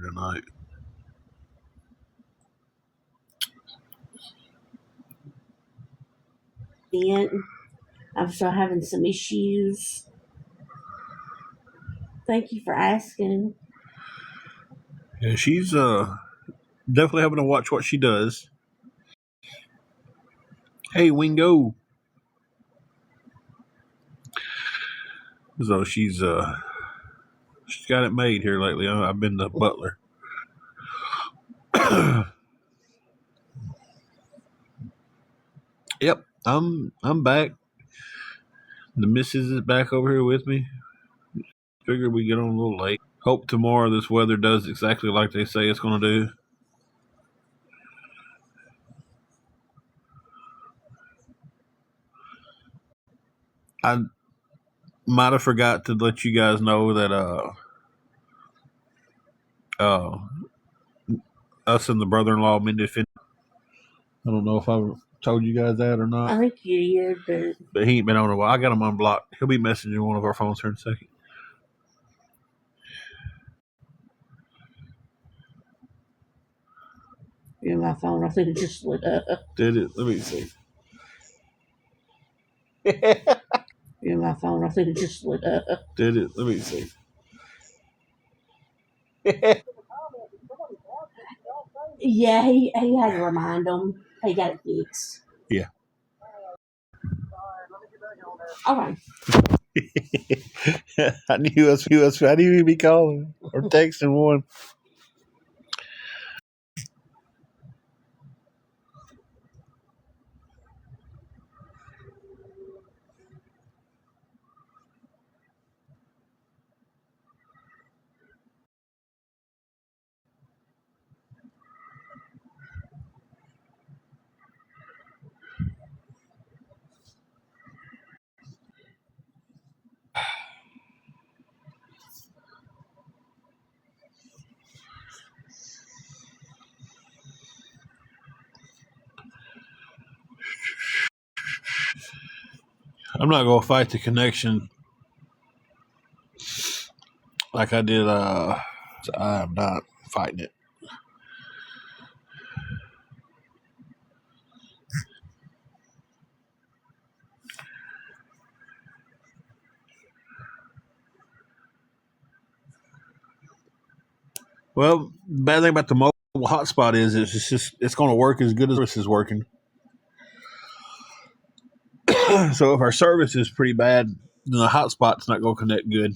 tonight. I'm still having some issues. Thank you for asking. Yeah, she's definitely having to watch what she does. Hey, Wingo. So she's got it made here lately. I've been the butler. Yep, I'm back. The missus is back over here with me. Figured we get on a little late. Hope tomorrow this weather does exactly like they say it's going to do. I might have forgot to let you guys know that us and the brother-in-law mended fence. I don't know if I told you guys that or not. I think you did, but he ain't been on a while. I got him unblocked. He'll be messaging one of our phones here in a second. yeah, my phone I think it just lit up. Did it? Let me see. Yeah, my phone I think it just lit up. Did it? Let me see. Yeah, he had to remind him. He got it fixed. Yeah. All right. I knew he'd be calling or texting one. I'm not gonna fight the connection like I did. I am not fighting it. Well, the bad thing about the mobile hotspot is it's going to work as good as this is working. So if our service is pretty bad, then the hotspot's not going to connect good.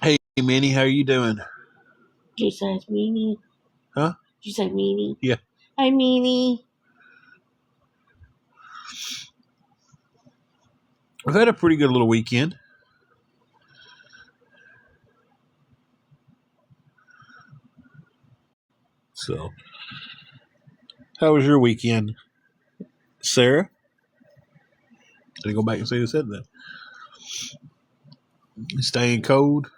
Hey, Minnie, how you doing? Did you say it's Meanie? Huh? Did you say Meanie? Yeah. Hi, Meanie. We've had a pretty good little weekend. So, how was your weekend, Sarah? Did I go back and see who said that? Staying cold.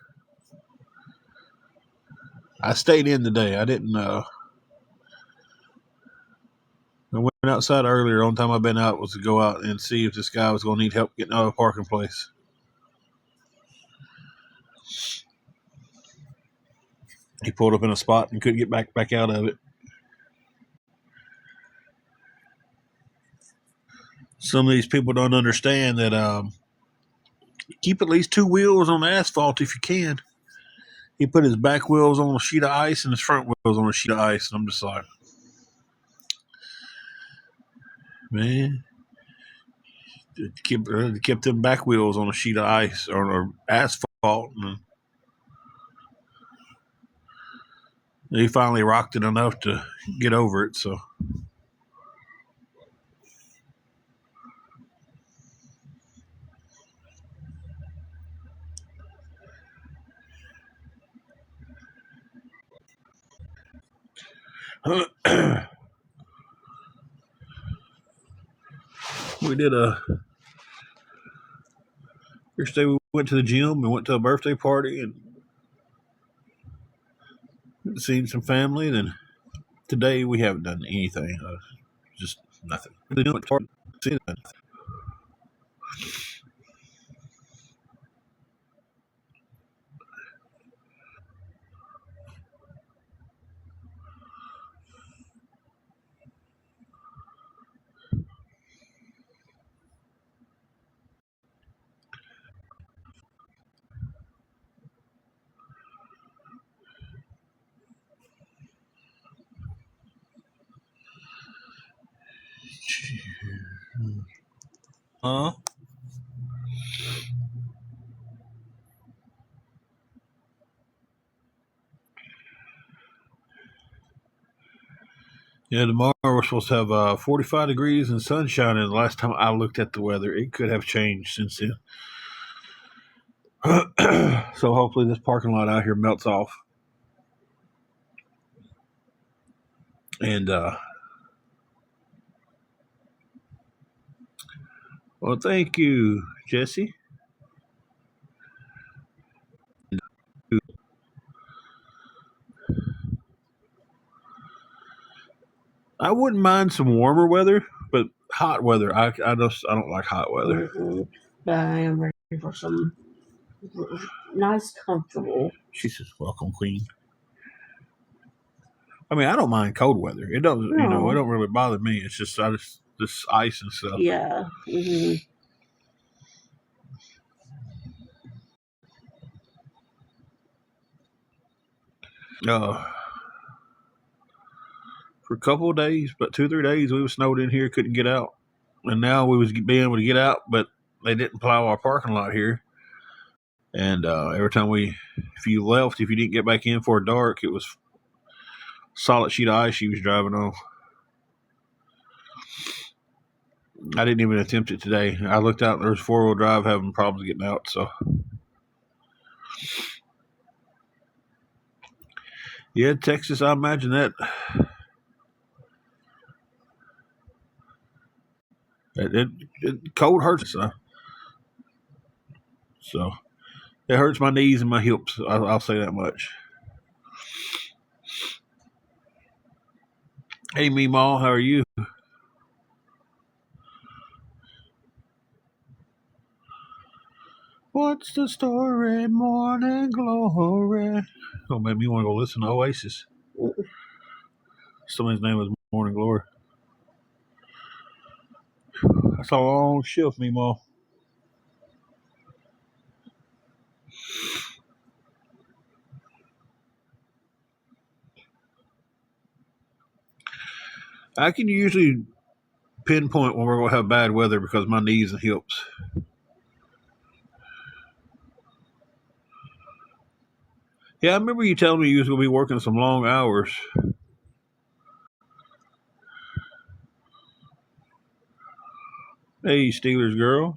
I stayed in today. I didn't. I went outside earlier. Only time I've been out was to go out and see if this guy was going to need help getting out of a parking place. He pulled up in a spot and couldn't get back out of it. Some of these people don't understand that keep at least two wheels on the asphalt if you can. He put his back wheels on a sheet of ice and his front wheels on a sheet of ice. And I'm just like, man, kept them back wheels on a sheet of ice or asphalt. And he finally rocked it enough to get over it. So. We did first day we went to the gym and went to a birthday party and seen some family. Then today we haven't done anything, just nothing. Yeah, tomorrow we're supposed to have 45 degrees and sunshine, and the last time I looked at the weather, it could have changed since then. So hopefully this parking lot out here melts off. And, well, thank you, Jesse. I wouldn't mind some warmer weather, but hot weather, I don't like hot weather. But I am ready for some nice, comfortable. She says, "Welcome, Queen." I mean, I don't mind cold weather. It doesn't, it don't really bother me. It's just this ice and stuff. Yeah. Mm-hmm. For a couple of days, but 2-3 days, we was snowed in here, couldn't get out, and now we was being able to get out, but they didn't plow our parking lot here. And every time if you left, if you didn't get back in for dark, it was solid sheet of ice she was driving on. I didn't even attempt it today. I looked out, and there was 4-wheel drive having problems getting out. So, yeah, Texas, I imagine that. It cold hurts us. So, it hurts my knees and my hips. I'll say that much. Hey, Meemaw, how are you? What's the story, Morning Glory? Don't make me want to go listen to Oasis. Somebody's name is Morning Glory. That's a long shift, Meemaw. I can usually pinpoint when we're going to have bad weather because of my knees and hips. Yeah, I remember you telling me you was going to be working some long hours. Hey, Steelers girl.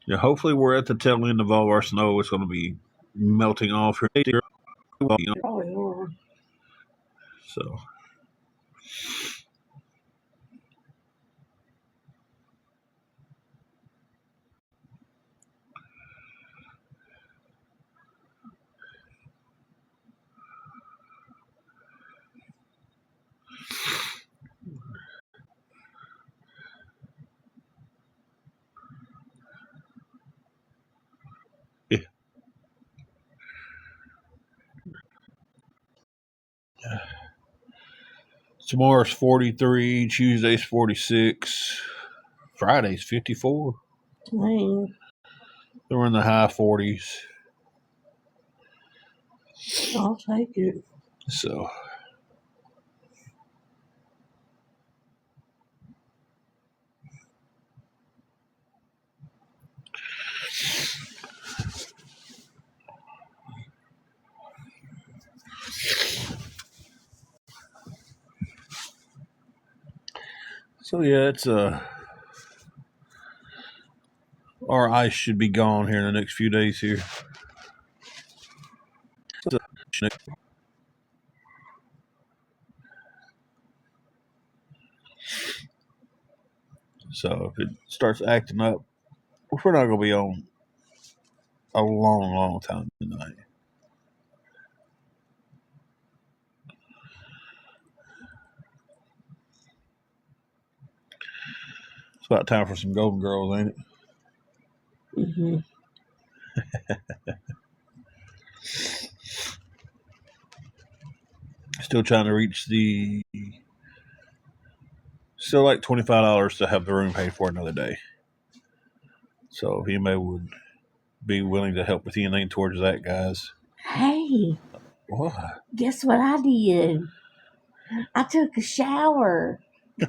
Yeah, hopefully we're at the tail end of all our snow. It's going to be melting off here. So. Yeah. Tomorrow's 43, Tuesday's 46, Friday's 54. Dang. We're in the high 40s. I'll take it. So. So yeah, it's our ice should be gone here in the next few days here. So if it starts acting up, we're not going to be on a long, long time tonight. It's about time for some Golden Girls, ain't it? Mm-hmm. Still trying to reach still like $25 to have the room paid for another day. So if anybody would be willing to help with anything towards that, guys. Hey. What? Guess what I did? I took a shower. I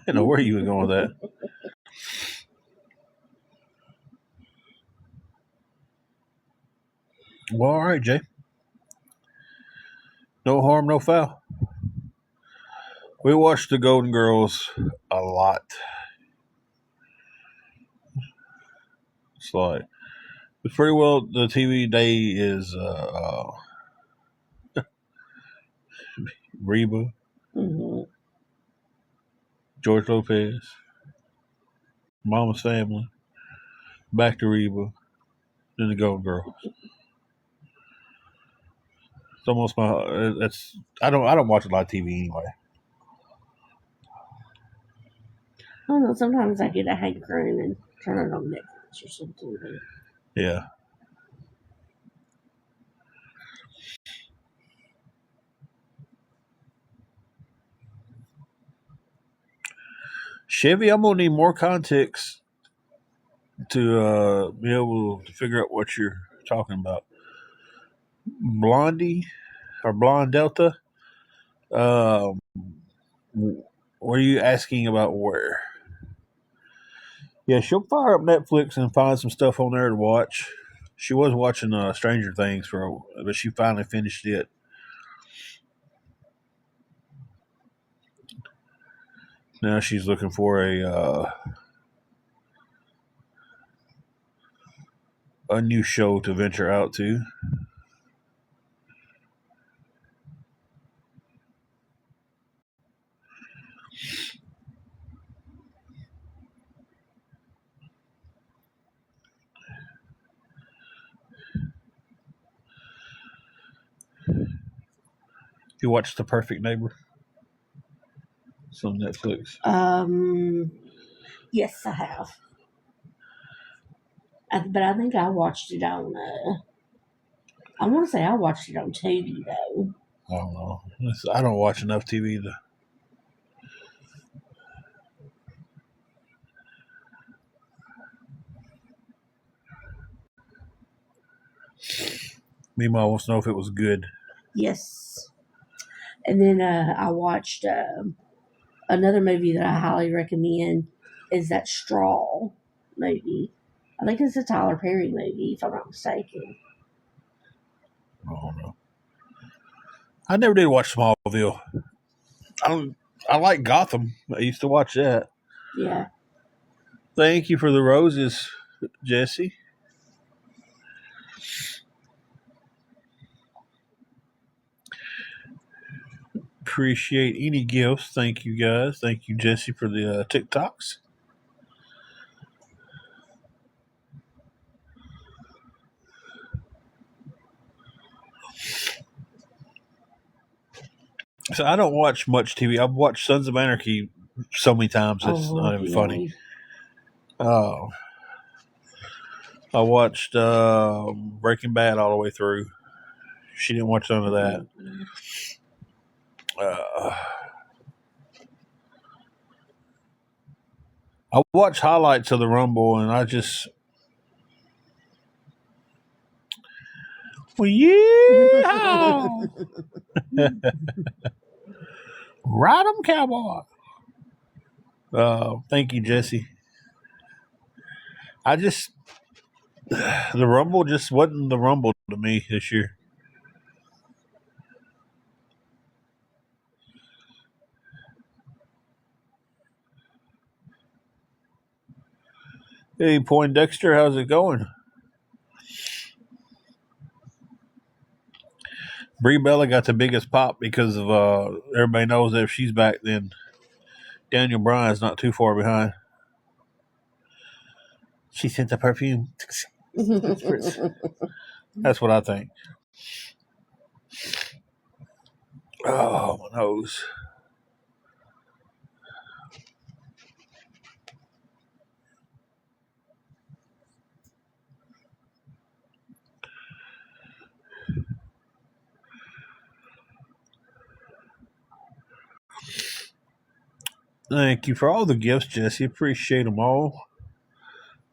didn't know where you were going with that. Well, all right, Jay. No harm, no foul. We watched the Golden Girls a lot. It's like it's pretty well the TV day is Reba, Mm-hmm. George Lopez, Mama's Family, back to Reba, then the Golden Girls. It's almost my that's I don't watch a lot of TV anyway. I don't know. Sometimes I get a hankering and turn it on Netflix or something. Yeah. Chevy, I'm gonna need more context to be able to figure out what you're talking about. Blondie or Blonde Delta. Um, what are you asking about? Where? Yeah, she'll fire up Netflix and find some stuff on there to watch. She was watching Stranger Things but she finally finished it. Now she's looking for a new show to venture out to. You watched The Perfect Neighbor? It's on Netflix. Yes, I have. But I think I watched it on. I want to say I watched it on TV though. I don't know. I don't watch enough TV to. Meanwhile, wants to know if it was good. Yes. And then I watched another movie that I highly recommend is that Straw movie. I think it's a Tyler Perry movie, if I'm not mistaken. I don't know. I never did watch Smallville. I like Gotham. I used to watch that. Yeah. Thank you for the roses, Jesse. Appreciate any gifts. Thank you, guys. Thank you, Jesse, for the TikToks. So I don't watch much TV. I've watched Sons of Anarchy so many times. It's not even funny. I watched Breaking Bad all the way through. She didn't watch none of that. I watched highlights of the Rumble, and I just. Well, yeah! Ride 'em, cowboy. Thank you, Jesse. The Rumble just wasn't the Rumble to me this year. Hey, Poindexter, how's it going? Brie Bella got the biggest pop because of everybody knows that if she's back, then Daniel Bryan's not too far behind. She sent the perfume. That's what I think. Oh, my nose. Thank you for all the gifts, Jesse. Appreciate them all.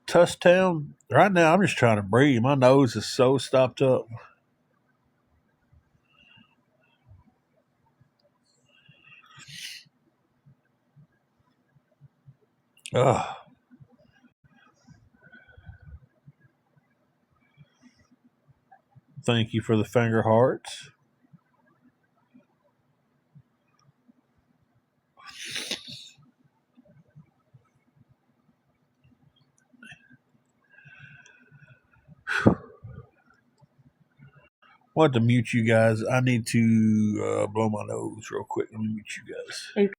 Tustown. Right now, I'm just trying to breathe. My nose is so stopped up. Thank you for the finger hearts. I want to mute you guys. I need to blow my nose real quick. Let me mute you guys. Okay.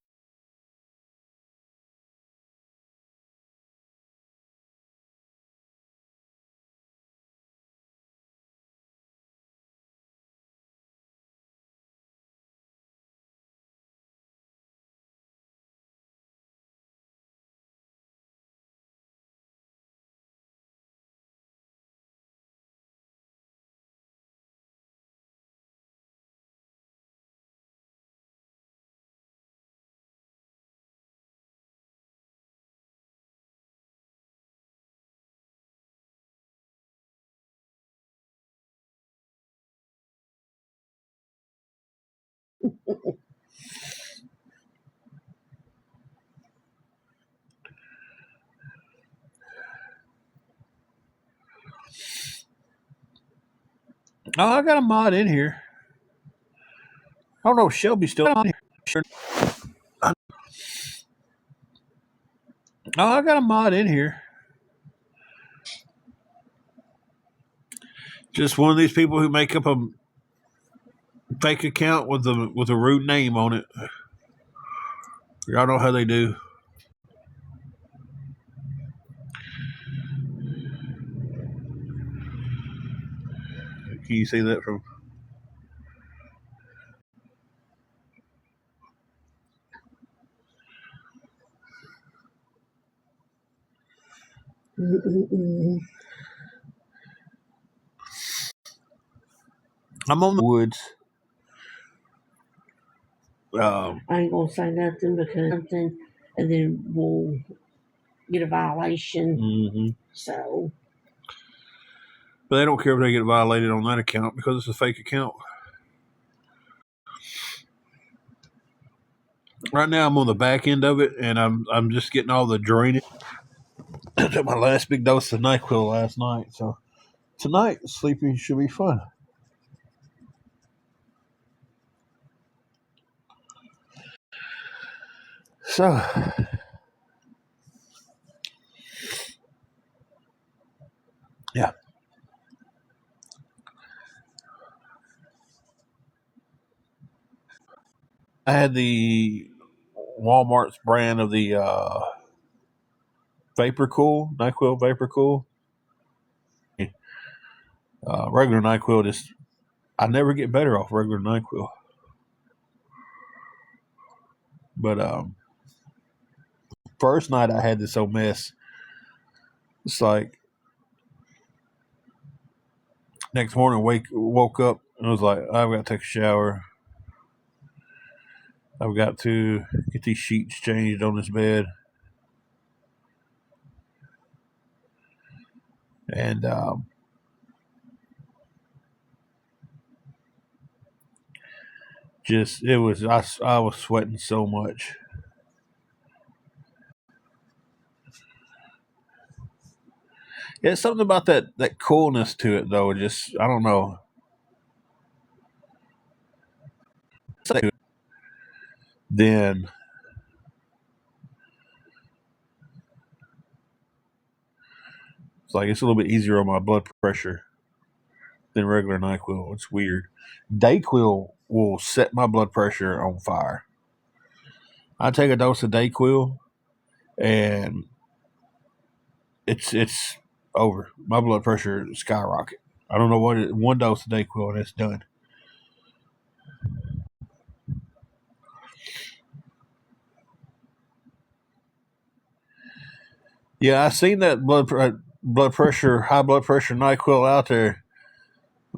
Oh, I got a mod in here. I don't know if Shelby's still on here. Sure. Oh, I got a mod in here. Just one of these people who make up a fake account with a rude name on it. Y'all know how they do. Can you see that from? I'm on the woods. I ain't gonna say nothing because something, and then we'll get a violation. Mm-hmm. So, but they don't care if they get violated on that account because it's a fake account. Right now, I'm on the back end of it, and I'm just getting all the drainage. I took my last big dose of NyQuil last night, so tonight sleeping should be fun. So, yeah, I had the Walmart's brand of the Vapor Cool NyQuil Vapor Cool. Regular NyQuil just I never get better off regular NyQuil. But first night I had this old mess. It's like next morning woke up and was like, I've got to take a shower. I've got to get these sheets changed on this bed. And just it was I was sweating so much. Yeah, something about that coolness to it though. Just I don't know. Then it's like it's a little bit easier on my blood pressure than regular NyQuil. It's weird. Dayquil will set my blood pressure on fire. I take a dose of Dayquil and it's over. My blood pressure skyrocket. I don't know what one dose of Dayquil and it's done. Yeah, I seen that blood pressure high blood pressure NyQuil out there.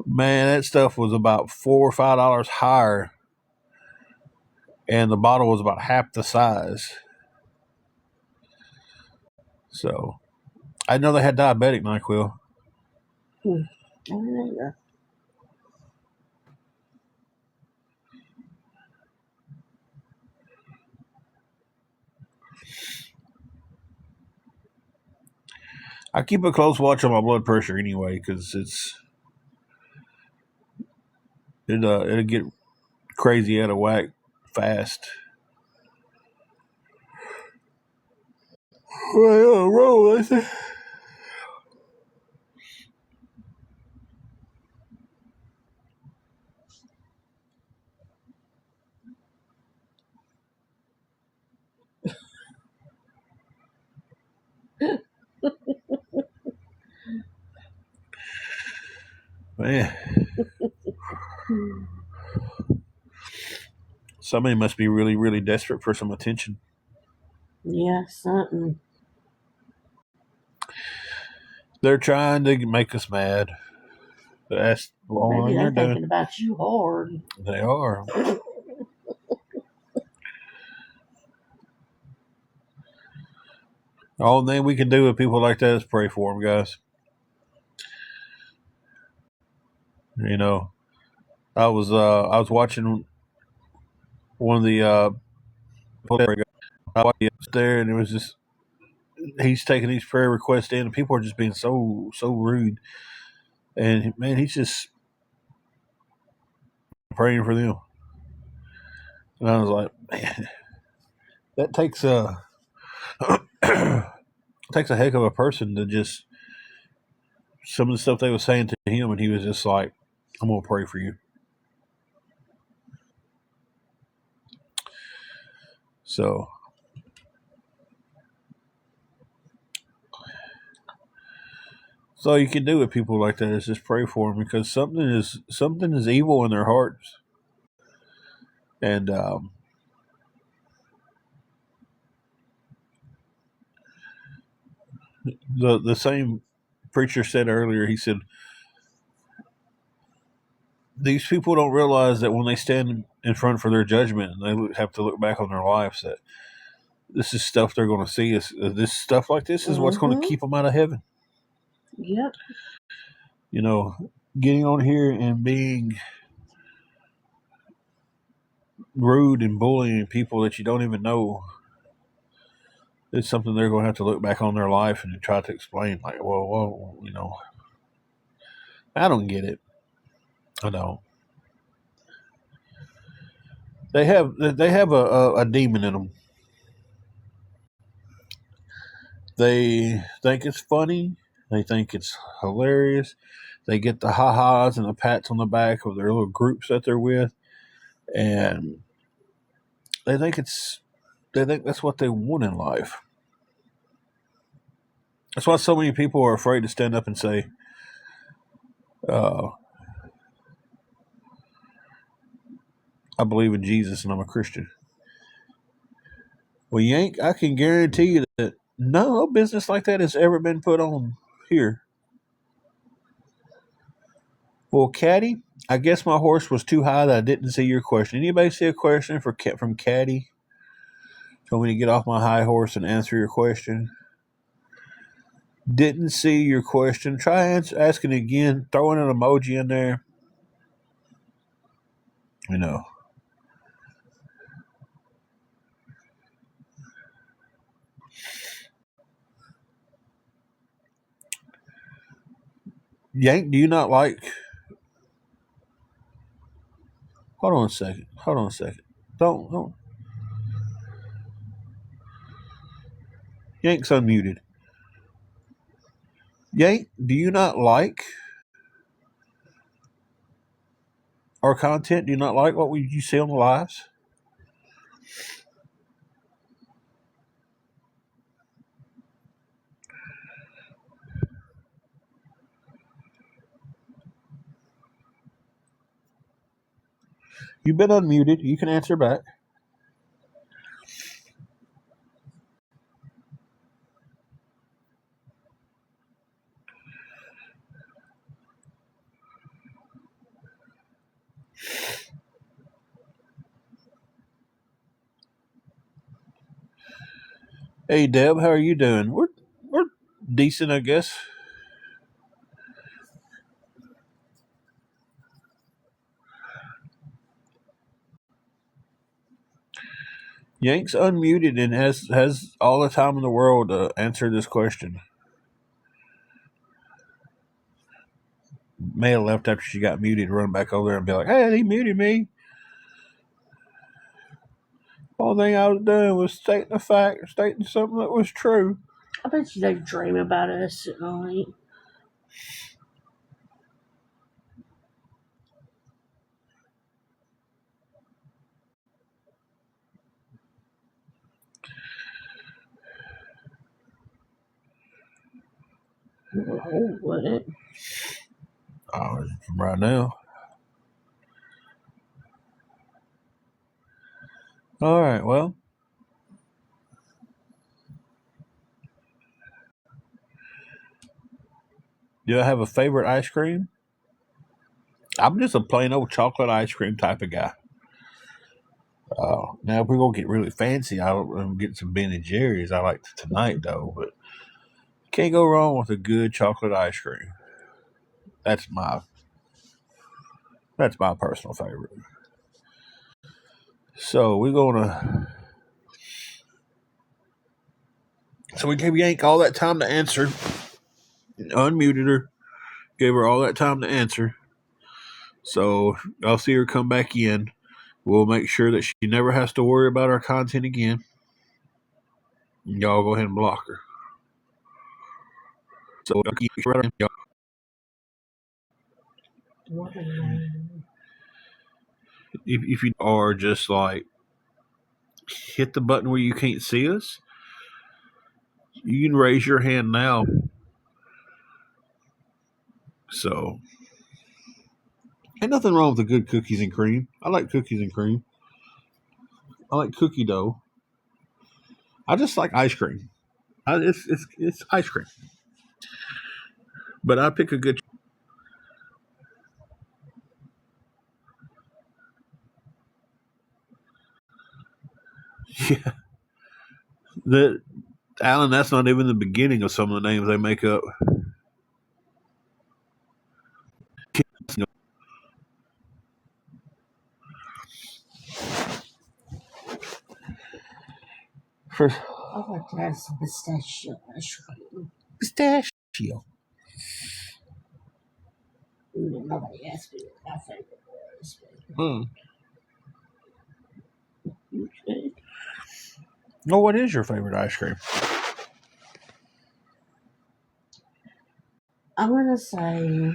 Man, that stuff was about $4 or $5 higher, and the bottle was about half the size. So I know they had diabetic NyQuil. I don't know. I keep a close watch on my blood pressure anyway, because it'll get crazy out of whack fast. Roll, I think. Man, somebody must be really, really desperate for some attention. Yeah, something. They're trying to make us mad. That's the only Maybe thing they're they're doing. thinking about you hard. They are. All thing we can do with people like that is pray for them, guys. You know, I was watching one of the I watched there, and it was just he's taking these prayer requests in, and people are just being so rude. And man, he's just praying for them. And I was like, man, that takes a takes a heck of a person to just some of the stuff they were saying to him, and he was just like, I'm gonna pray for you. So that's all you can do with people like that is just pray for them, because something is evil in their hearts. And the same preacher said earlier, he said, these people don't realize that when they stand in front for their judgment and they have to look back on their lives, that this is stuff they're going to see. This stuff like this is what's going to keep them out of heaven. Yep. You know, getting on here and being rude and bullying people that you don't even know is something they're going to have to look back on their life and try to explain. Like, well, you know, I don't get it. I don't. They have a demon in them. They think it's funny. They think it's hilarious. They get the ha-has and the pats on the back of their little groups that they're with, and they think that's what they want in life. That's why so many people are afraid to stand up and say, I believe in Jesus and I'm a Christian. Well, Yank, I can guarantee you that no business like that has ever been put on here. Well, Caddy, I guess my horse was too high that I didn't see your question. Anybody see a question from Caddy? Told me to get off my high horse and answer your question. Didn't see your question. Try asking again. Throwing an emoji in there. You know. Yank, do you not like... Hold on a second. Don't. Yank's unmuted. Yank, do you not like our content? Do you not like what you see on the lives? You've been unmuted. You can answer back. Hey, Deb, how are you doing? We're decent, I guess. Yank's unmuted and has all the time in the world to answer this question. May have left after she got muted, run back over there and be like, "Hey, he muted me. All thing I was doing was stating something that was true." I bet you they dream about us at night. Oh, what? Oh, from right now. All right, well. Do I have a favorite ice cream? I'm just a plain old chocolate ice cream type of guy. Now, if we're going to get really fancy, I'll get some Ben and Jerry's. I like tonight, though, but can't go wrong with a good chocolate ice cream. That's my personal favorite. So we're gonna. So we gave Yank all that time to answer. Unmuted her. Gave her all that time to answer. So I'll see her come back in. We'll make sure that she never has to worry about our content again. Y'all go ahead and block her. So if you are just like hit the button where you can't see us, you can raise your hand now. So ain't nothing wrong with the good cookies and cream. I like cookies and cream. I like cookie dough. I just like ice cream. It's ice cream. But I pick a good. Yeah, the Alan. That's not even the beginning of some of the names they make up. For I like to have some pistachio ice cream. pistachio. Nobody asked me what my favorite was. Okay. Well, what is your favorite ice cream? I'm gonna say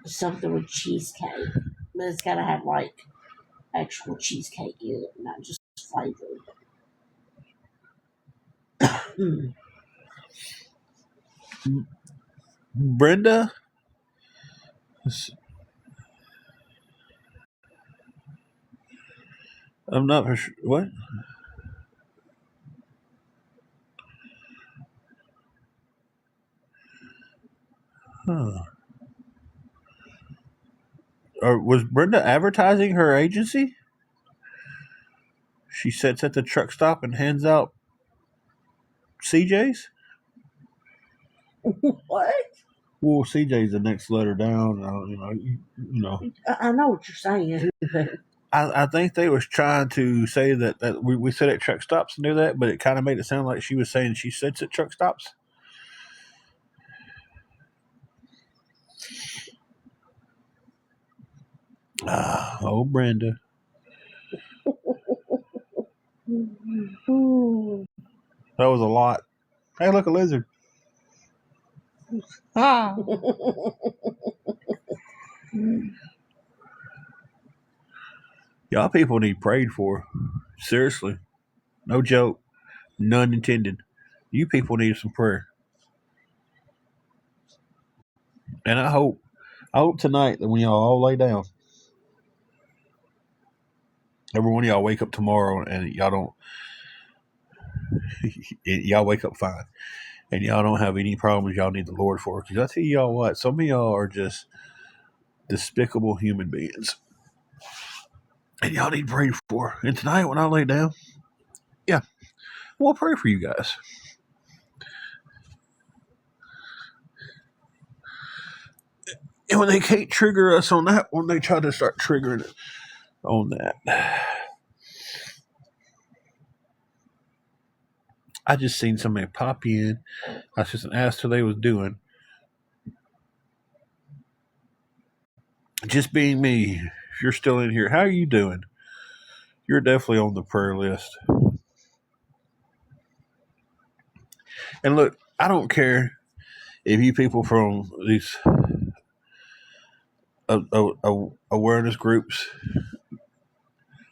something with cheesecake, but it's gotta have like actual cheesecake in it, not just flavored. Brenda? I'm not for sure. What? Huh. Or was Brenda advertising her agency? She sits at the truck stop and hands out CJs? What? Well, CJ's the next letter down. You know. I know what you're saying. I think they was trying to say that we sit at truck stops and do that, but it kind of made it sound like she was saying she sits at truck stops. Oh, Brenda. That was a lot. Hey, look, a lizard. Ah. Y'all people need prayed for. Seriously. No joke. None intended. You people need some prayer. And I hope tonight that when y'all all lay down, every one of y'all wake up tomorrow and y'all wake up fine. And y'all don't have any problems y'all need the Lord for. Because I tell y'all what, some of y'all are just despicable human beings. And y'all need prayed for. And tonight when I lay down, yeah, we'll pray for you guys. And when they can't trigger us on that one, they try to start triggering it on that. I just seen somebody pop in. I just asked who they was doing. just being me. If you're still in here, how are you doing? You're definitely on the prayer list. And look, I don't care if you people from these awareness groups,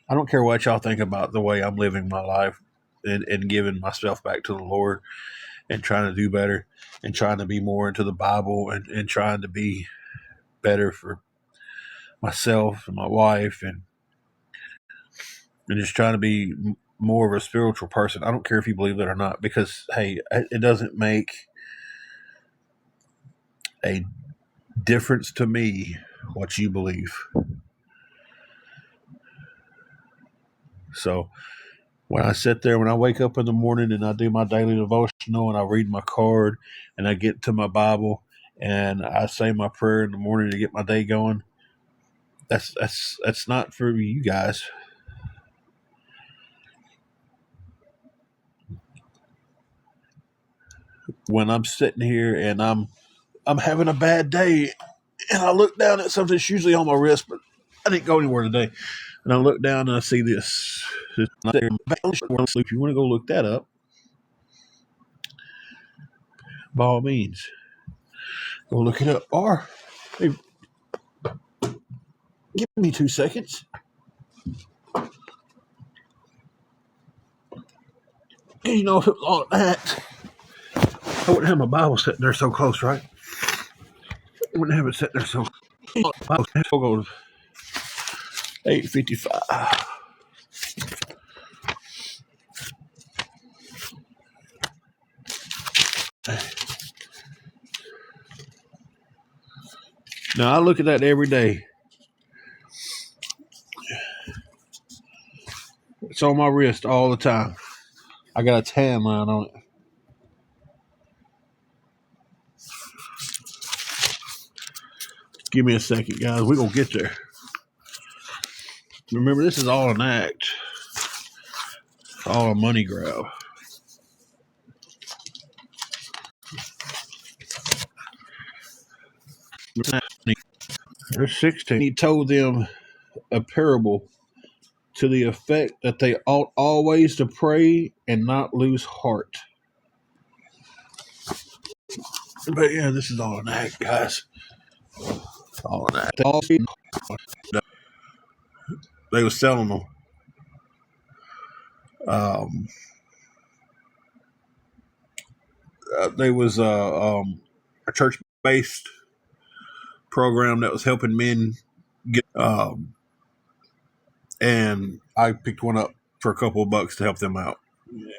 I don't care what y'all think about the way I'm living my life and giving myself back to the Lord and trying to do better and trying to be more into the Bible and trying to be better for myself and my wife and just trying to be more of a spiritual person. I don't care if you believe it or not, because hey, it doesn't make a difference to me what you believe. So when I sit there, when I wake up in the morning and I do my daily devotional and I read my card and I get to my Bible and I say my prayer in the morning to get my day going, that's not for you guys. When I'm sitting here and I'm having a bad day and I look down at something that's usually on my wrist, but I didn't go anywhere today. And I look down and I see this. If you want to go look that up, by all means, go look it up. Or hey, give me 2 seconds. You know, if it was all that, I wouldn't have my Bible sitting there so close, right? I wouldn't have it sitting there so close. We'll go to 8:55. Now, I look at that every day. It's on my wrist all the time. I got a tan line on it. Give me a second, guys. We're going to get there. Remember, this is all an act. All a money grab. Verse 16. He told them a parable to the effect that they ought always to pray and not lose heart. But yeah, this is all an act, guys. All an act. They was selling them. There was a church-based program that was helping men get, and I picked one up for a couple of bucks to help them out,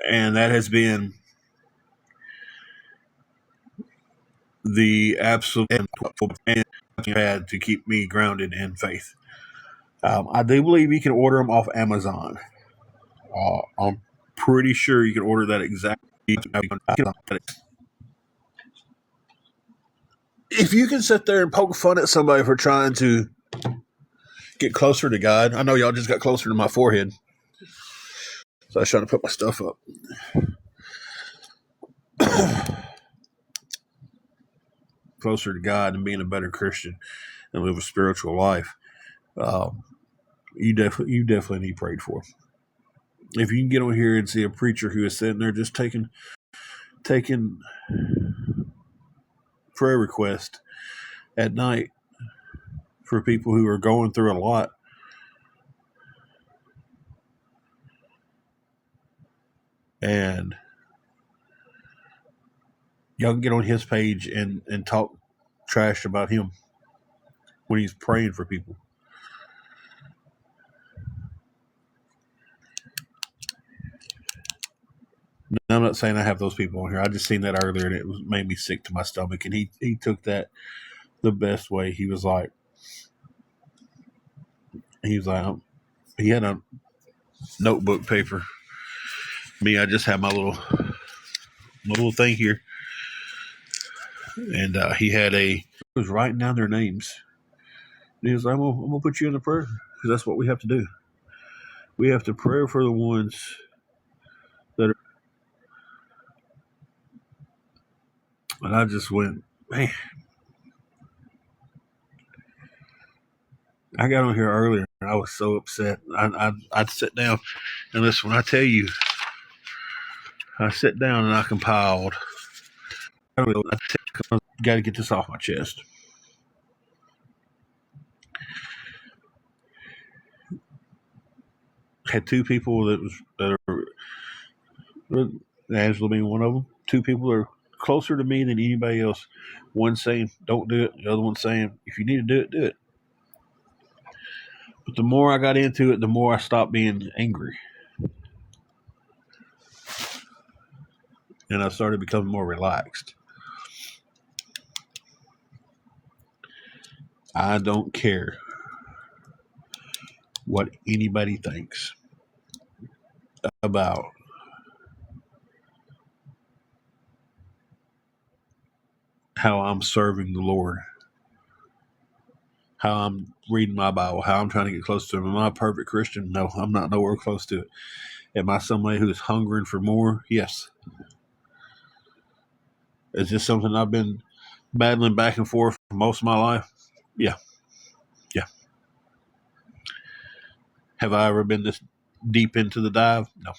and that has been the absolute and had to keep me grounded in faith. I do believe you can order them off Amazon. I'm pretty sure you can order that exactly. If you can sit there and poke fun at somebody for trying to get closer to God, I know y'all just got closer to my forehead, so I was trying to put my stuff up. Closer to God and being a better Christian and live a spiritual life. You definitely need prayed for. If you can get on here and see a preacher who is sitting there just taking prayer requests at night for people who are going through a lot, and y'all can get on his page and talk trash about him when he's praying for people. Now, I'm not saying I have those people on here. I just seen that earlier and it made me sick to my stomach. And he took that the best way. He was like, he had a notebook paper. Me, I just have my little thing here, and he was writing down their names. And he was like, I'm gonna put you in the prayer because that's what we have to do. We have to pray for the ones that are. And I just went, man. I got on here earlier and I was so upset. I'd sit down and listen. When I tell you, I sat down and I compiled. I got to get this off my chest. Had two people that are Angela being one of them. Two people that are closer to me than anybody else. One saying, "Don't do it." The other one saying, "If you need to do it, do it." But the more I got into it, the more I stopped being angry, and I started becoming more relaxed. I don't care what anybody thinks about how I'm serving the Lord, how I'm reading my Bible, how I'm trying to get close to Him. Am I a perfect Christian? No, I'm not nowhere close to it. Am I somebody who is hungering for more? Yes. Is this something I've been battling back and forth for most of my life? Yeah. Yeah. Have I ever been this deep into the dive? No.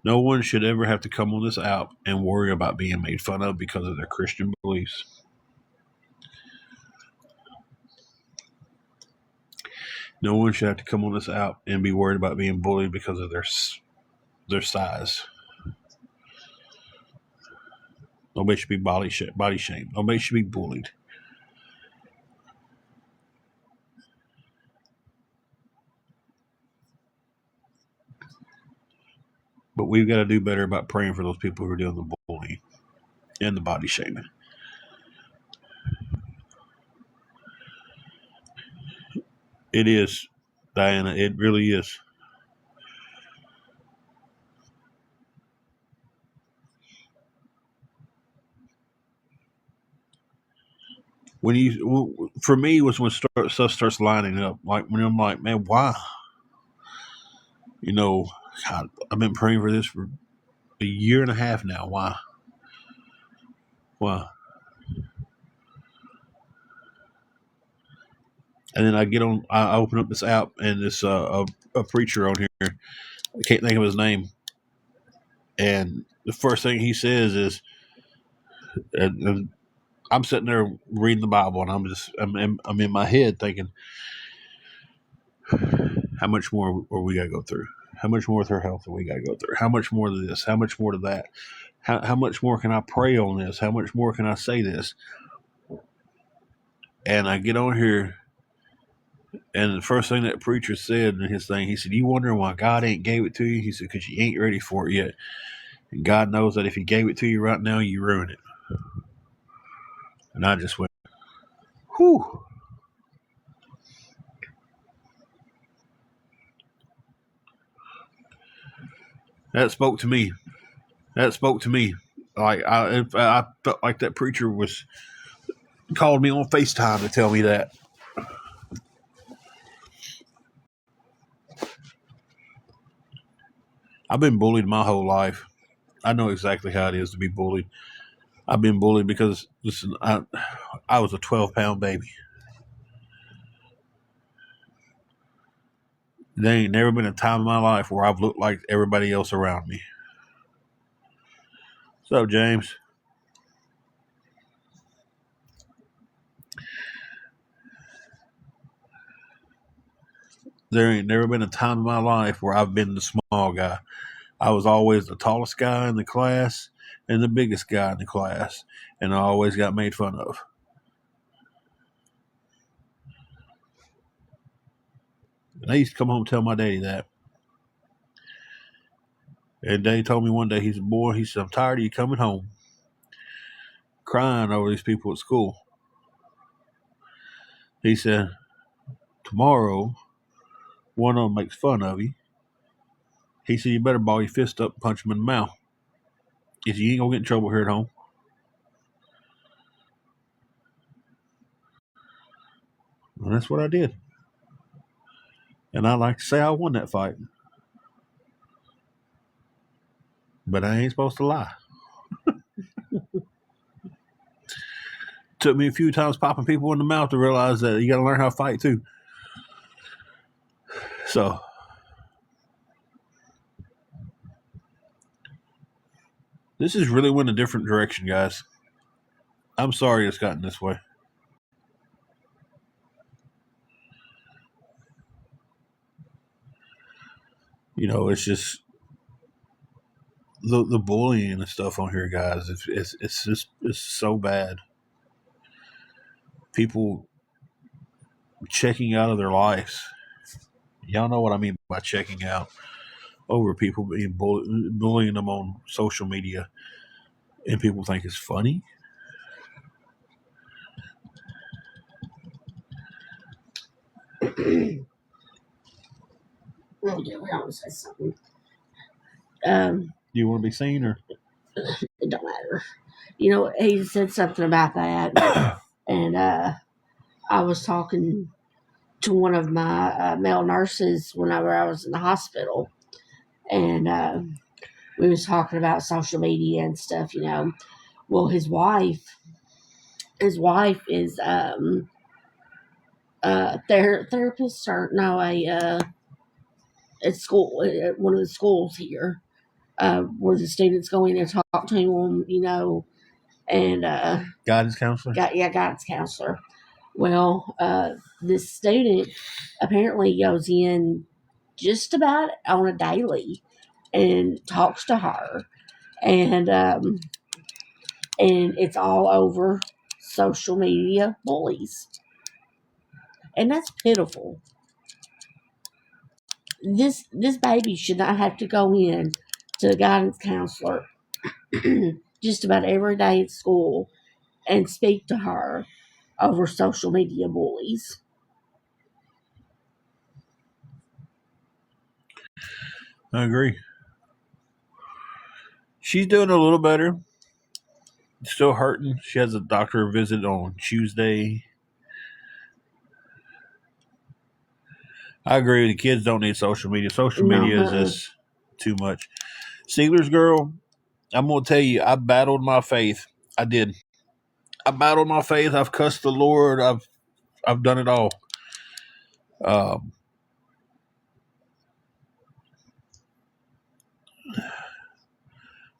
No one should ever have to come on this app and worry about being made fun of because of their Christian beliefs. No one should have to come on this app and be worried about being bullied because of their size. Nobody should be body shamed. Nobody should be bullied. But we've got to do better about praying for those people who are doing the bullying and the body shaming. It is, Diana. It really is. For me, was when stuff starts lining up. Like when I'm like, man, why? God, I've been praying for this for a year and a half now. Why? Why? And then I open up this app and this a preacher on here. I can't think of his name. And the first thing he says is, and I'm sitting there reading the Bible, and I'm in my head thinking, how much more are we got to go through? How much more with her health are we got to go through? How much more to this? How much more to that? How much more can I pray on this? How much more can I say this? And I get on here, and the first thing that preacher said in his thing, he said, "You wondering why God ain't gave it to you?" He said, "Because you ain't ready for it yet. And God knows that if He gave it to you right now, you ruin it." And I just went, whew. That spoke to me. That spoke to me. Like I felt like that preacher was called me on FaceTime to tell me that. I've been bullied my whole life. I know exactly how it is to be bullied. I've been bullied because, listen, I was a 12-pound baby. There ain't never been a time in my life where I've looked like everybody else around me. So, James, there ain't never been a time in my life where I've been the small guy. I was always the tallest guy in the class and the biggest guy in the class, and I always got made fun of. And I used to come home and tell my daddy that. And Daddy told me one day, he said, "Boy," he said, "I'm tired of you coming home crying over these people at school." He said, "Tomorrow, one of them makes fun of you." He said, "You better ball your fist up and punch him in the mouth. He said, you ain't going to get in trouble here at home." And that's what I did. And I like to say I won that fight. but I ain't supposed to lie. Took me a few times popping people in the mouth to realize that you got to learn how to fight too. So, this has really went a different direction, guys. I'm sorry it's gotten this way. You know, it's just the bullying and stuff on here, guys. It's so bad. People checking out of their lives. Y'all know what I mean by checking out over people being bullying them on social media, and people think it's funny. Oh, yeah, we always say something. Do you want to be seen or? It don't matter. You know, he said something about that, and I was talking to one of my male nurses whenever I was in the hospital, and we was talking about social media and stuff. You know, well, his wife is therapist or no at school at one of the schools here where the students go in and talk to him, you know, and Guidance counselor. Guidance counselor. Well, this student apparently goes in just about on a daily and talks to her, and it's all over social media bullies, and that's pitiful. This baby should not have to go in to a guidance counselor just about every day at school and speak to her over social media bullies. I agree. She's doing a little better. Still hurting. She has a doctor visit on Tuesday. I agree. The kids don't need social media. Social media is just too much. Steelers girl, I'm gonna tell you, I battled my faith. I did. I battled my faith. I've cussed the Lord. I've done it all.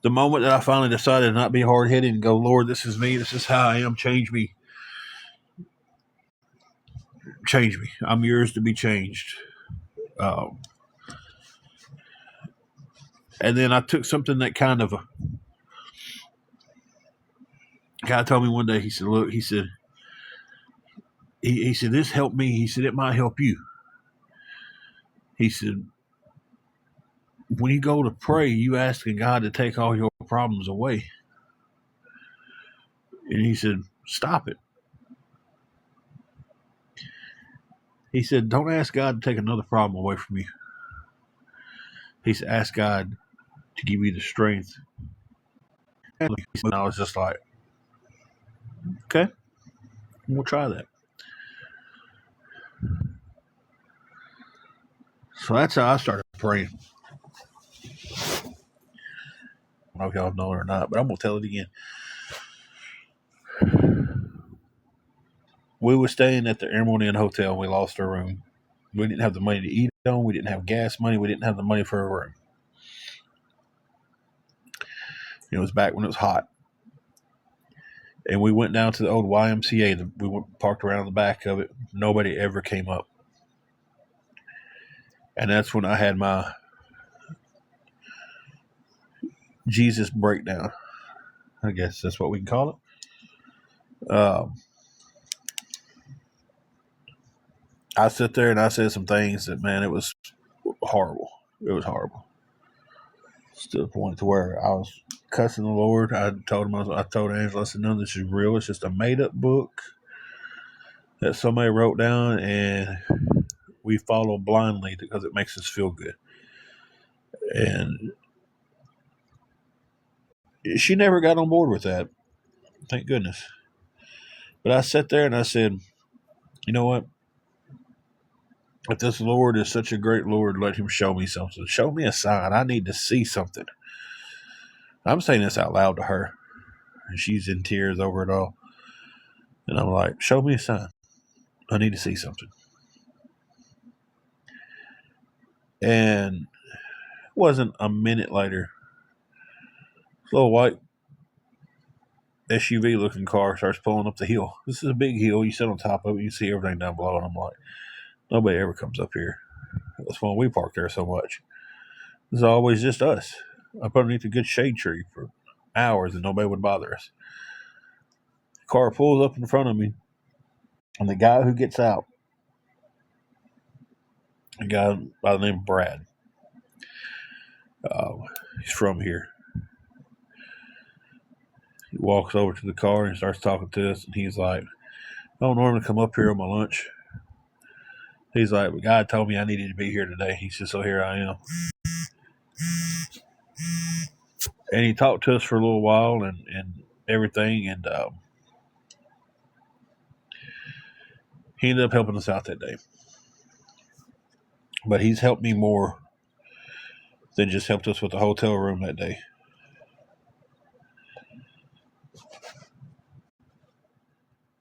The moment that I finally decided to not be hard headed and go, Lord, this is me. This is how I am. Change me. Change me. I'm yours to be changed. And then I took something that kind of a guy told me one day. He said, "Look," he said, he said, "This helped me." He said, "It might help you." He said, "When you go to pray, you asking God to take all your problems away." And he said, "Stop it." He said, "Don't ask God to take another problem away from you." He said, "Ask God to give you the strength." And I was just like, "Okay, we'll try that." So that's how I started praying. I don't know if y'all know it or not, but I'm gonna tell it again. We were staying at the Emerald Inn Hotel. And we lost our room. We didn't have the money to eat on. We didn't have gas money. We didn't have the money for a room. It was back when it was hot. And we went down to the old YMCA. We went, parked around the back of it. Nobody ever came up. And that's when I had my Jesus breakdown. I guess that's what we can call it. I sit there and I said some things that, man, it was horrible. It was horrible. It's to the point to where I was cussing the Lord. I told Angela, I said, none of this is real. It's just a made up book that somebody wrote down, and we follow blindly because it makes us feel good. And she never got on board with that. Thank goodness. But I sat there and I said, you know what? If this Lord is such a great Lord, let him show me something. Show me a sign. I need to see something. I'm saying this out loud to her, and she's in tears over it all. And I'm like, show me a sign. I need to see something. And it wasn't a minute later, this little white SUV looking car starts pulling up the hill. This is a big hill. You sit on top of it, you see everything down below. And I'm like, nobody ever comes up here. That's why we park there so much. It's always just us up underneath a good shade tree for hours and nobody would bother us. The car pulls up in front of me, and the guy who gets out, a guy by the name of Brad, he's from here. He walks over to the car and starts talking to us, and he's like, I don't normally come up here on my lunch. He's like, but God told me I needed to be here today. He said, so here I am. And he talked to us for a little while and everything, and he ended up helping us out that day. But he's helped me more than just helped us with the hotel room that day.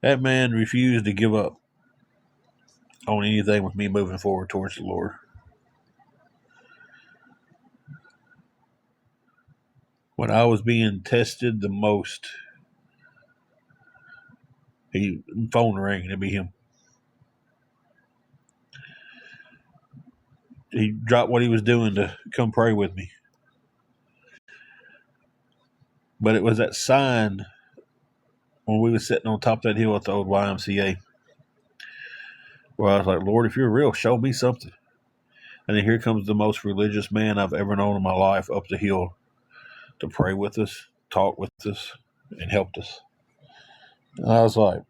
That man refused to give up on anything with me moving forward towards the Lord. When I was being tested the most, phone rang and it'd be him. He dropped what he was doing to come pray with me. But it was that sign when we were sitting on top of that hill at the old YMCA where I was like, Lord, if you're real, show me something. And then here comes the most religious man I've ever known in my life up the hill to pray with us, talk with us, and helped us. And I was like,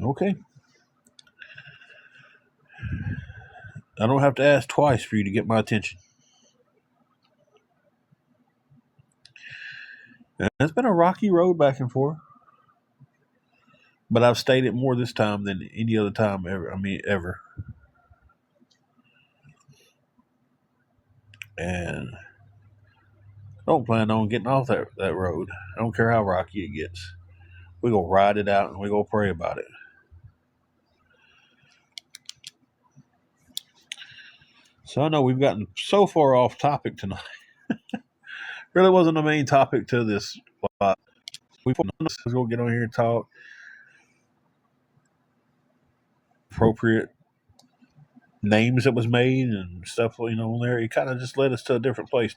okay. I don't have to ask twice for you to get my attention. And it's been a rocky road back and forth. But I've stayed it more this time than any other time ever. And I don't plan on getting off that road. I don't care how rocky it gets. We're going to ride it out and we're going to pray about it. So I know we've gotten so far off topic tonight. Really wasn't the main topic to this. We was going to get on here and talk appropriate names that was made and stuff, on there. It kind of just led us to a different place.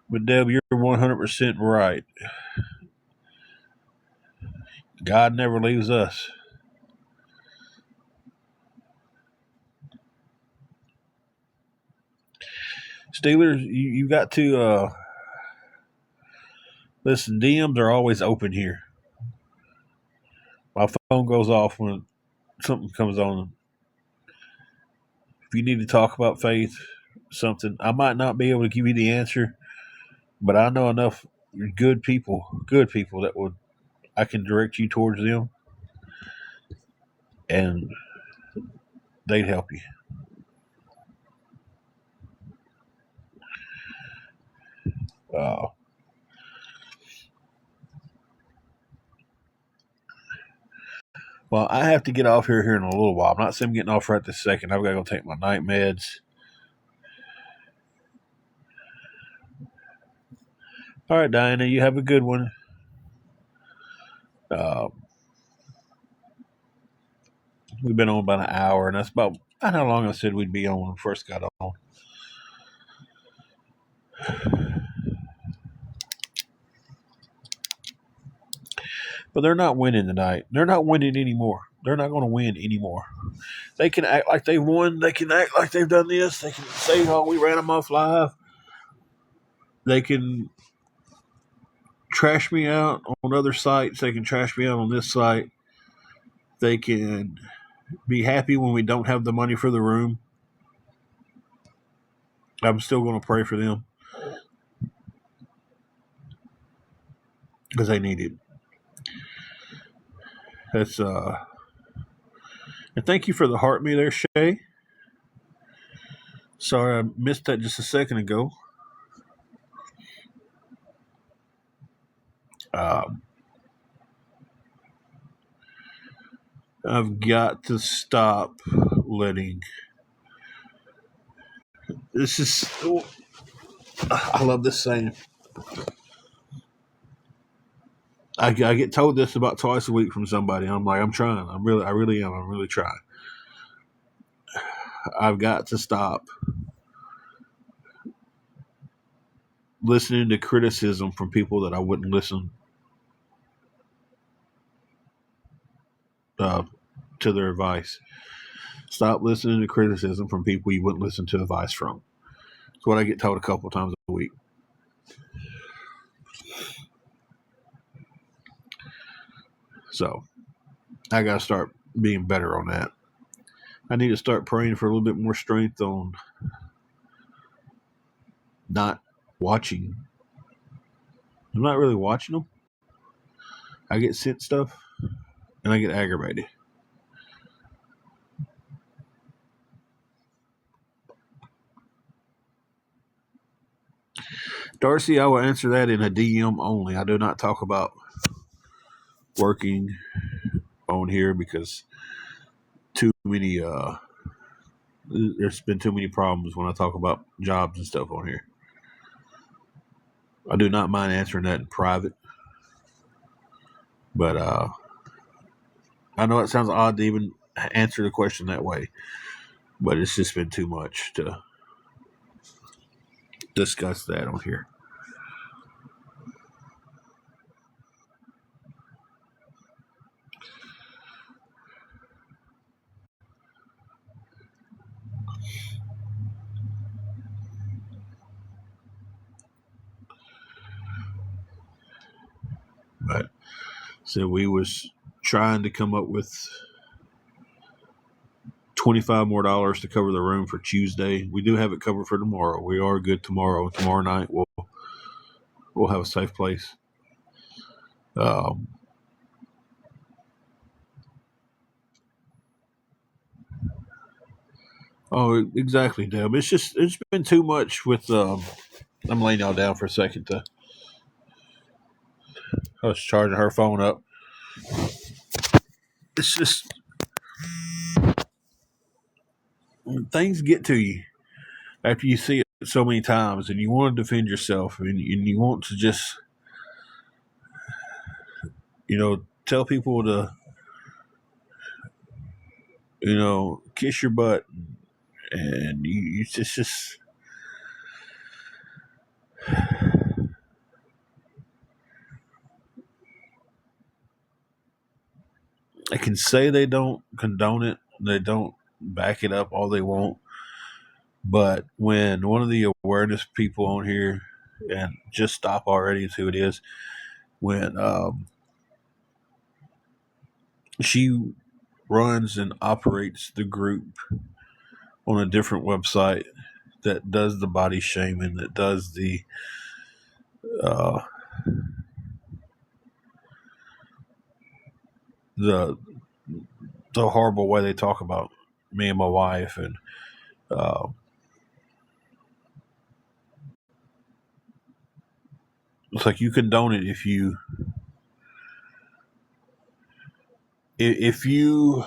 But Deb, you're 100% right. God never leaves us. Steelers, you got to listen. DMs are always open here. My phone goes off when something comes on. If you need to talk about faith, something, I might not be able to give you the answer, but I know enough good people that I can direct you towards them, and they'd help you. Well, I have to get off here in a little while. I'm not saying I'm getting off right this second. I've got to go take my night meds. All right, Diana, you have a good one. We've been on about an hour, and that's about how long I said we'd be on when we first got on. But they're not winning tonight. They're not winning anymore. They're not going to win anymore. They can act like they won. They can act like they've done this. They can say, oh, we ran them off live. They can trash me out on other sites. They can trash me out on this site. They can be happy when we don't have the money for the room. I'm still going to pray for them because they need it. That's and thank you for the heart me there, Shay. Sorry, I missed that just a second ago. I've got to stop letting. This is. I love this saying. I get told this about twice a week from somebody. I'm like, I'm trying. I really am. I'm really trying. I've got to stop listening to criticism from people that I wouldn't listen to their advice. Stop listening to criticism from people you wouldn't listen to advice from. It's what I get told a couple times a week. So I got to start being better on that. I need to start praying for a little bit more strength on not watching. I'm not really watching them. I get sent stuff and I get aggravated. Darcy, I will answer that in a DM only. I do not talk about working on here because too many there's been too many problems when I talk about jobs and stuff on here. I do not mind answering that in private, but I know it sounds odd to even answer the question that way, but it's just been too much to discuss that on here. But so we was trying to come up with $25 more to cover the room for Tuesday. We do have it covered for tomorrow. We are good tomorrow. Tomorrow night we'll have a safe place. Oh, exactly, Deb. It's been too much with. I'm laying y'all down for a second. I was charging her phone up. It's just things get to you after you see it so many times, and you want to defend yourself, and you want to just, tell people to, kiss your butt, and it's just. I can say they don't condone it, they don't back it up all they want, but when one of the awareness people on here, and just stop already is who it is, when she runs and operates the group on a different website that does the body shaming, that does uh, the the horrible way they talk about me and my wife, and it's like you condone it if you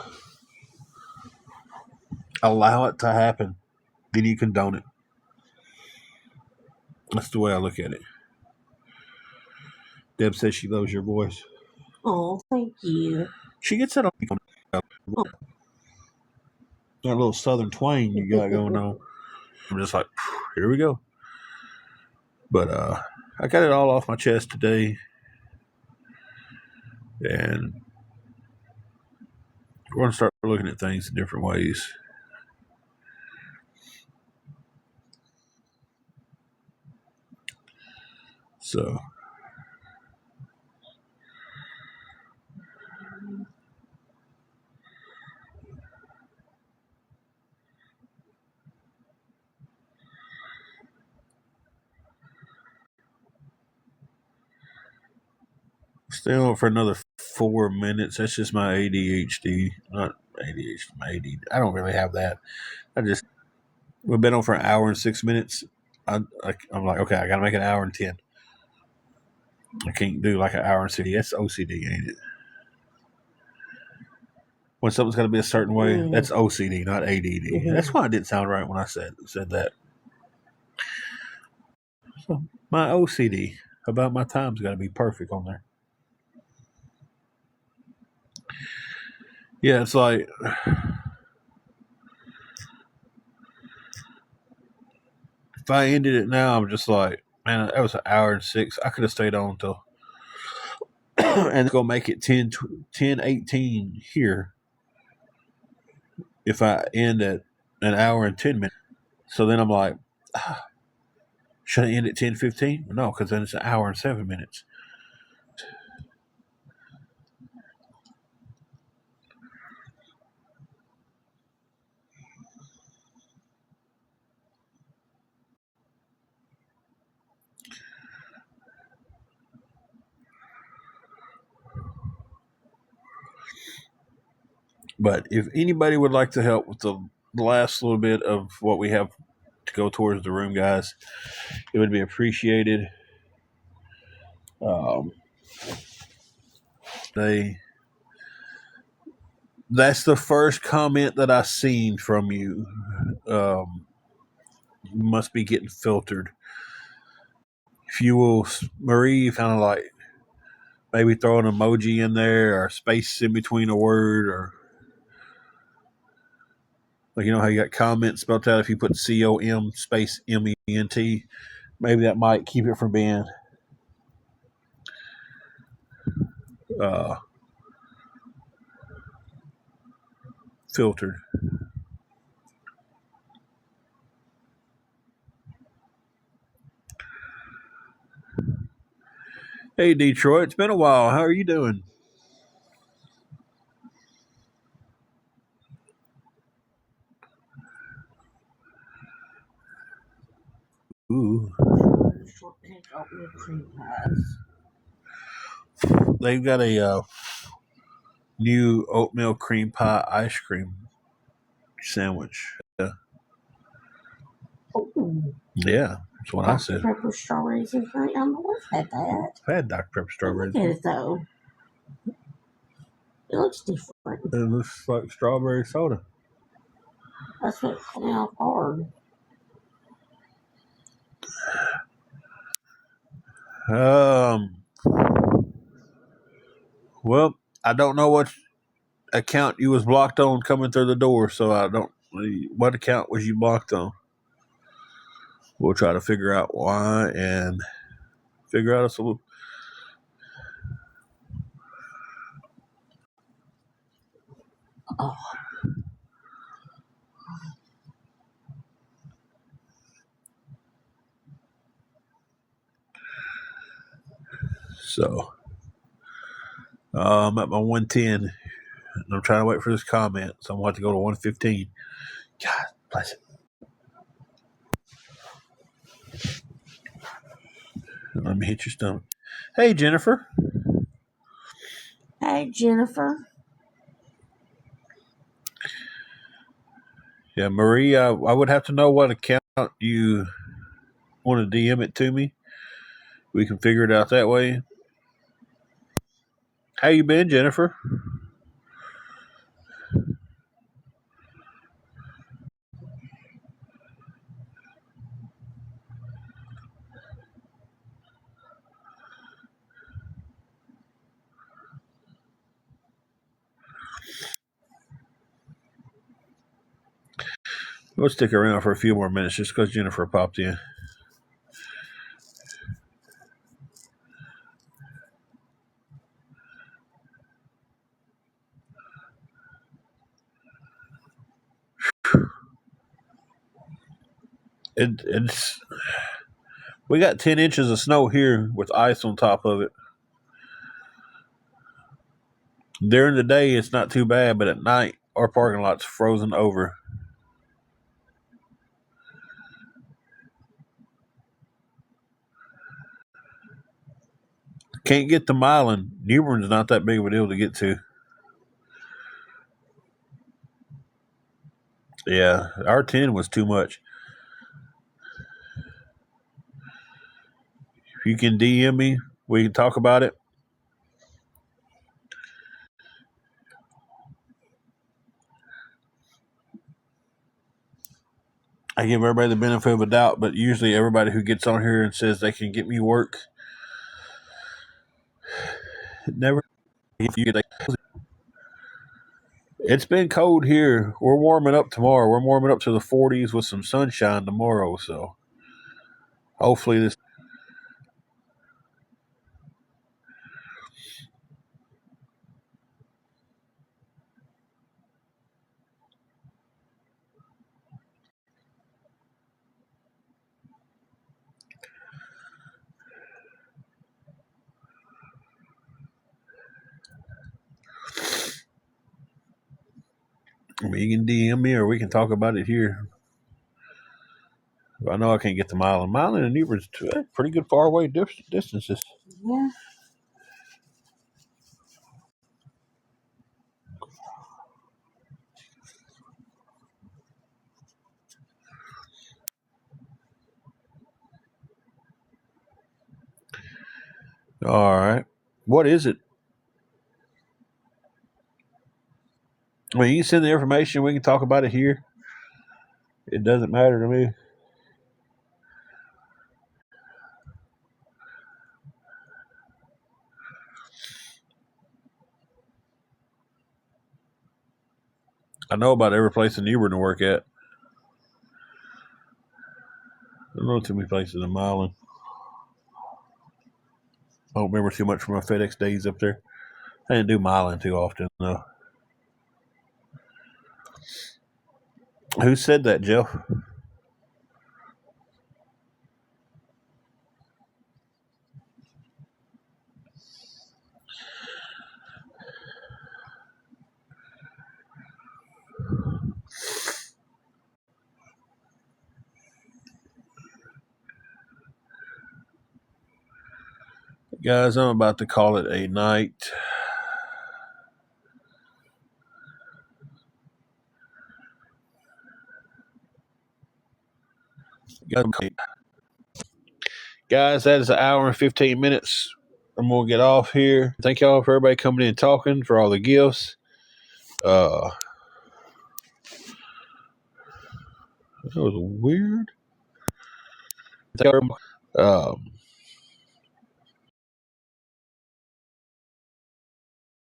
allow it to happen, then you condone it. That's the way I look at it. Deb says she loves your voice. Oh, thank you. She gets that on that little southern twang you got going on. I'm just like, here we go. But I got it all off my chest today, and we're going to start looking at things in different ways. So stay on for another 4 minutes. That's just my ADHD, not ADHD. My ADD. I don't really have that. I just We've been on for an hour and 6 minutes. I'm like, okay, I got to make an hour and 10. I can't do like an hour and 60. That's OCD, ain't it? When something's got to be a certain way, that's OCD, not ADD. Mm-hmm. That's why it didn't sound right when I said that. So my OCD about my time's got to be perfect on there. Yeah, it's like if I ended it now, I'm just like, man, that was an hour and 6. I could have stayed on until and go make it 10:18 here if I end at an hour and 10 minutes. So then I'm like, should I end at 10:15? No, because then it's an hour and 7 minutes. But if anybody would like to help with the last little bit of what we have to go towards the room, guys, it would be appreciated. That's the first comment that I seen from you. You must be getting filtered. If you will, Marie, kind of like maybe throw an emoji in there or space in between a word, or like, you know how you got comments spelled out if you put COM space MENT. Maybe that might keep it from being filtered. Hey, Detroit, it's been a while. How are you doing? Ooh. They've got a new oatmeal cream pie ice cream sandwich. Yeah. Ooh. Yeah, that's what I said. Dr. Pepper strawberries and cream. I've always had that. I've had Dr. Pepper strawberries. Look at it though. It looks different. It looks like strawberry soda. That's what sounds hard. Well, I don't know what account you was blocked on coming through the door, so I don't. What account was you blocked on? We'll try to figure out why and figure out a solution. Oh. So I'm at my 110, and I'm trying to wait for this comment, so I'm going to have to go to 115. God bless it. Let me hit your stomach. Hey, Jennifer. Hey, Jennifer. Yeah, Marie, I would have to know what account you want to DM it to me. We can figure it out that way. How you been, Jennifer? We'll stick around for a few more minutes just because Jennifer popped in. It's we got 10 inches of snow here with ice on top of it. During the day, it's not too bad, but at night, our parking lot's frozen over. Can't get to Milan. New Bern's not that big of a deal to get to. Yeah, our 10 was too much. you can DM me, we can talk about it. I give everybody the benefit of a doubt, but usually everybody who gets on here and says they can get me work, never. It's been cold here. We're warming up tomorrow. We're warming up to the 40s with some sunshine tomorrow. So hopefully this. I mean, you can DM me or we can talk about it here. I know I can't get to Milan. Milan and Newbert's pretty good far away distances. Yeah. All right. What is it? I mean, you can send the information. We can talk about it here. It doesn't matter to me. I know about every place in Newbern to work at. I don't know too many places in Milan. I don't remember too much from my FedEx days up there. I didn't do Milan too often, though. Who said that, Jeff? Guys, I'm about to call it a night. Guys, that is an hour and 15 minutes. I'm going to get off here. Thank y'all for everybody coming in and talking, for all the gifts. That was weird.